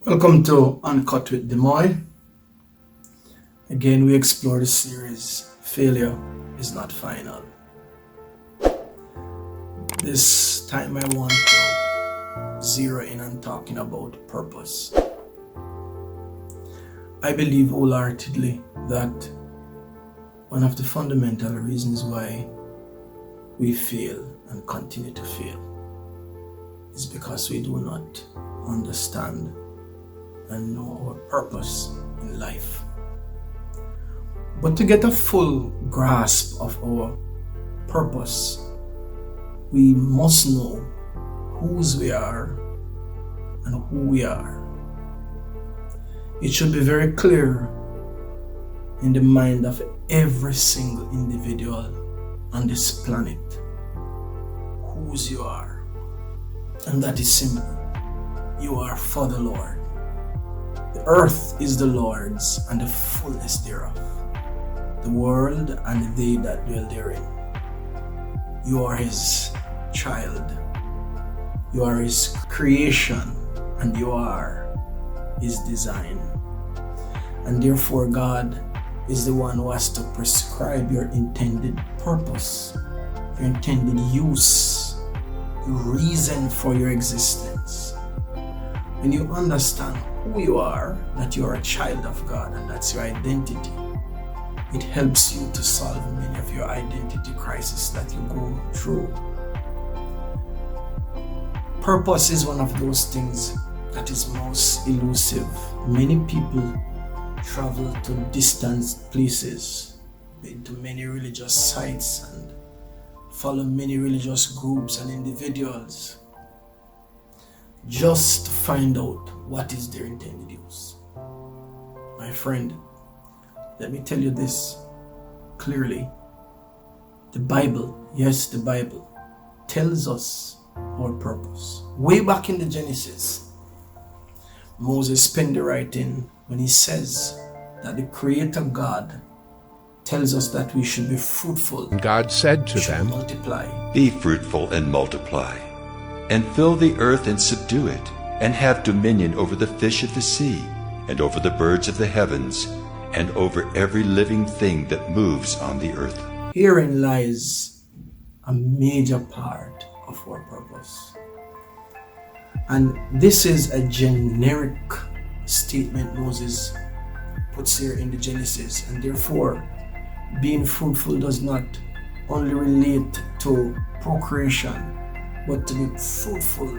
Welcome to Uncut with Demoy. Again, we explore the series Failure is Not Final. This time I want to zero in on talking about purpose. I believe wholeheartedly that one of the fundamental reasons why we fail and continue to fail is because we do not understand and know our purpose in life. But to get a full grasp of our purpose, we must know whose we are and who we are. It should be very clear in the mind of every single individual on this planet whose you are. And that is simple. You are for the Lord. The earth is the Lord's and the fullness thereof, the world and they that dwell therein. You are His child. You are His creation and you are His design. And therefore God is the one who has to prescribe your intended purpose, your intended use, the reason for your existence. When you understand who you are, that you are a child of God and that's your identity, it helps you to solve many of your identity crises that you go through. Purpose is one of those things that is most elusive. Many people travel to distant places, been to many religious sites and follow many religious groups and individuals just to find out what is their intended use. My friend, let me tell you this clearly. The Bible, yes, the Bible tells us our purpose. Way back in the Genesis, Moses penned the writing when he says that the Creator God tells us that we should be fruitful. God said to them, multiply. Be fruitful and multiply, and fill the earth and subdue it, and have dominion over the fish of the sea, and over the birds of the heavens, and over every living thing that moves on the earth. Herein lies a major part of our purpose. And this is a generic statement Moses puts here in the Genesis, and therefore being fruitful does not only relate to procreation, but to be fruitful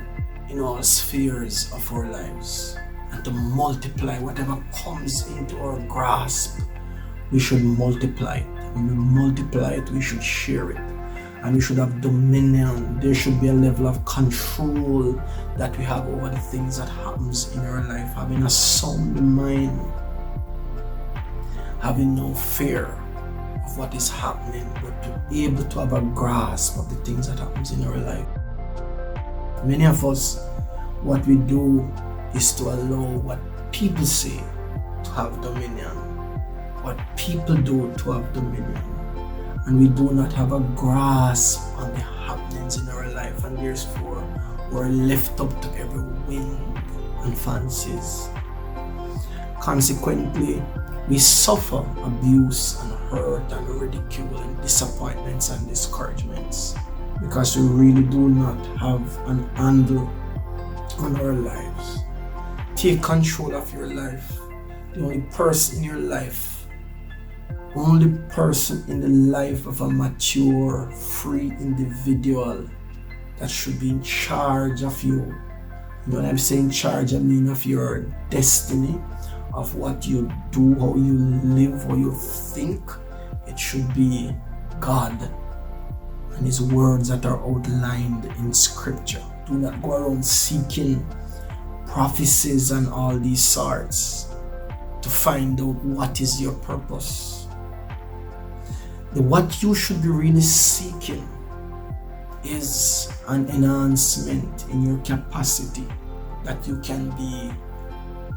in all spheres of our lives and to multiply whatever comes into our grasp. We should multiply it. When we multiply it, we should share it, and we should have dominion. There should be a level of control that we have over the things that happens in our life, having a sound mind, having no fear of what is happening, but to be able to have a grasp of the things that happens in our life. Many of us, what we do is to allow what people say to have dominion, what people do to have dominion, and we do not have a grasp on the happenings in our life, and therefore we're left up to every whim and fancies. Consequently, we suffer abuse and hurt and ridicule and disappointments and discouragements because we really do not have an handle on our lives. Take control of your life. The only person in your life, only person in the life of a mature, free individual that should be in charge of you. You know, when I'm saying charge, I mean of your destiny, of what you do, how you live, how you think. It should be God and His words that are outlined in Scripture. Do not go around seeking prophecies and all these sorts to find out what is your purpose. What you should be really seeking is an enhancement in your capacity, that you can be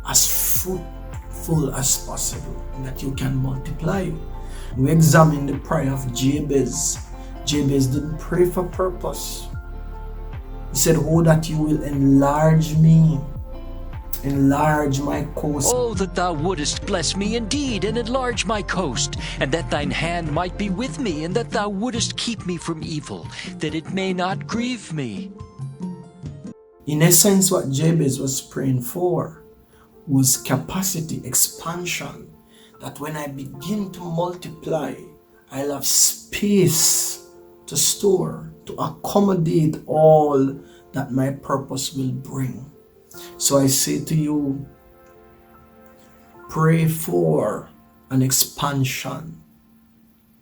as fruitful as possible and that you can multiply. We examine the prayer of Jabez. Jabez didn't pray for purpose. He said, "Oh, that you will enlarge me enlarge my coast. Oh, that thou wouldest bless me indeed, and enlarge my coast, and that thine hand might be with me, and that thou wouldest keep me from evil, that it may not grieve me. In essence, what Jabez was praying for was capacity expansion, that when I begin to multiply, I'll have space to store, to accommodate all that my purpose will bring. So I say to you, pray for an expansion.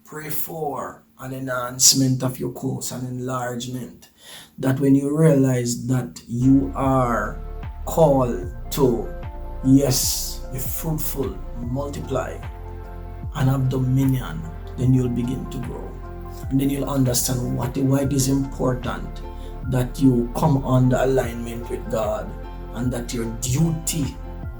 Pray for an enhancement of your course, an enlargement. That when you realize that you are called to, yes, be fruitful, multiply, and have dominion, then you'll begin to grow. And then you'll understand why it is important that you come under alignment with God, and that your duty,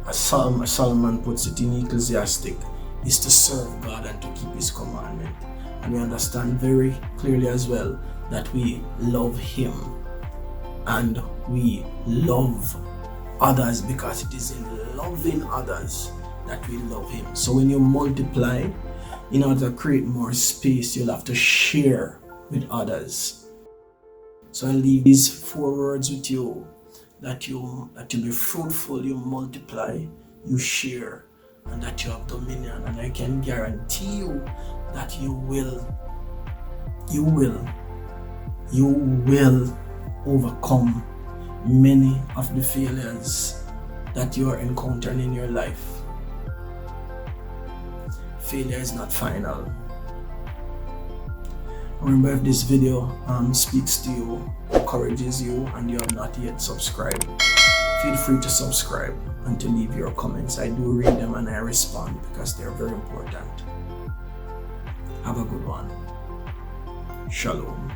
as Solomon puts it in Ecclesiastic, is to serve God and to keep His commandment. And we understand very clearly as well that we love Him and we love others, because it is in loving others that we love Him. So when you multiply, in order to create more space, you'll have to share with others. So I leave these 4 words with you, that you be fruitful, you multiply, you share, and that you have dominion. And I can guarantee you that you will overcome many of the failures that you are encountering in your life. Failure is not final. Remember, if this video speaks to you, encourages you, and you have not yet subscribed, feel free to subscribe and to leave your comments. I do read them and I respond because they're very important. Have a good one. Shalom.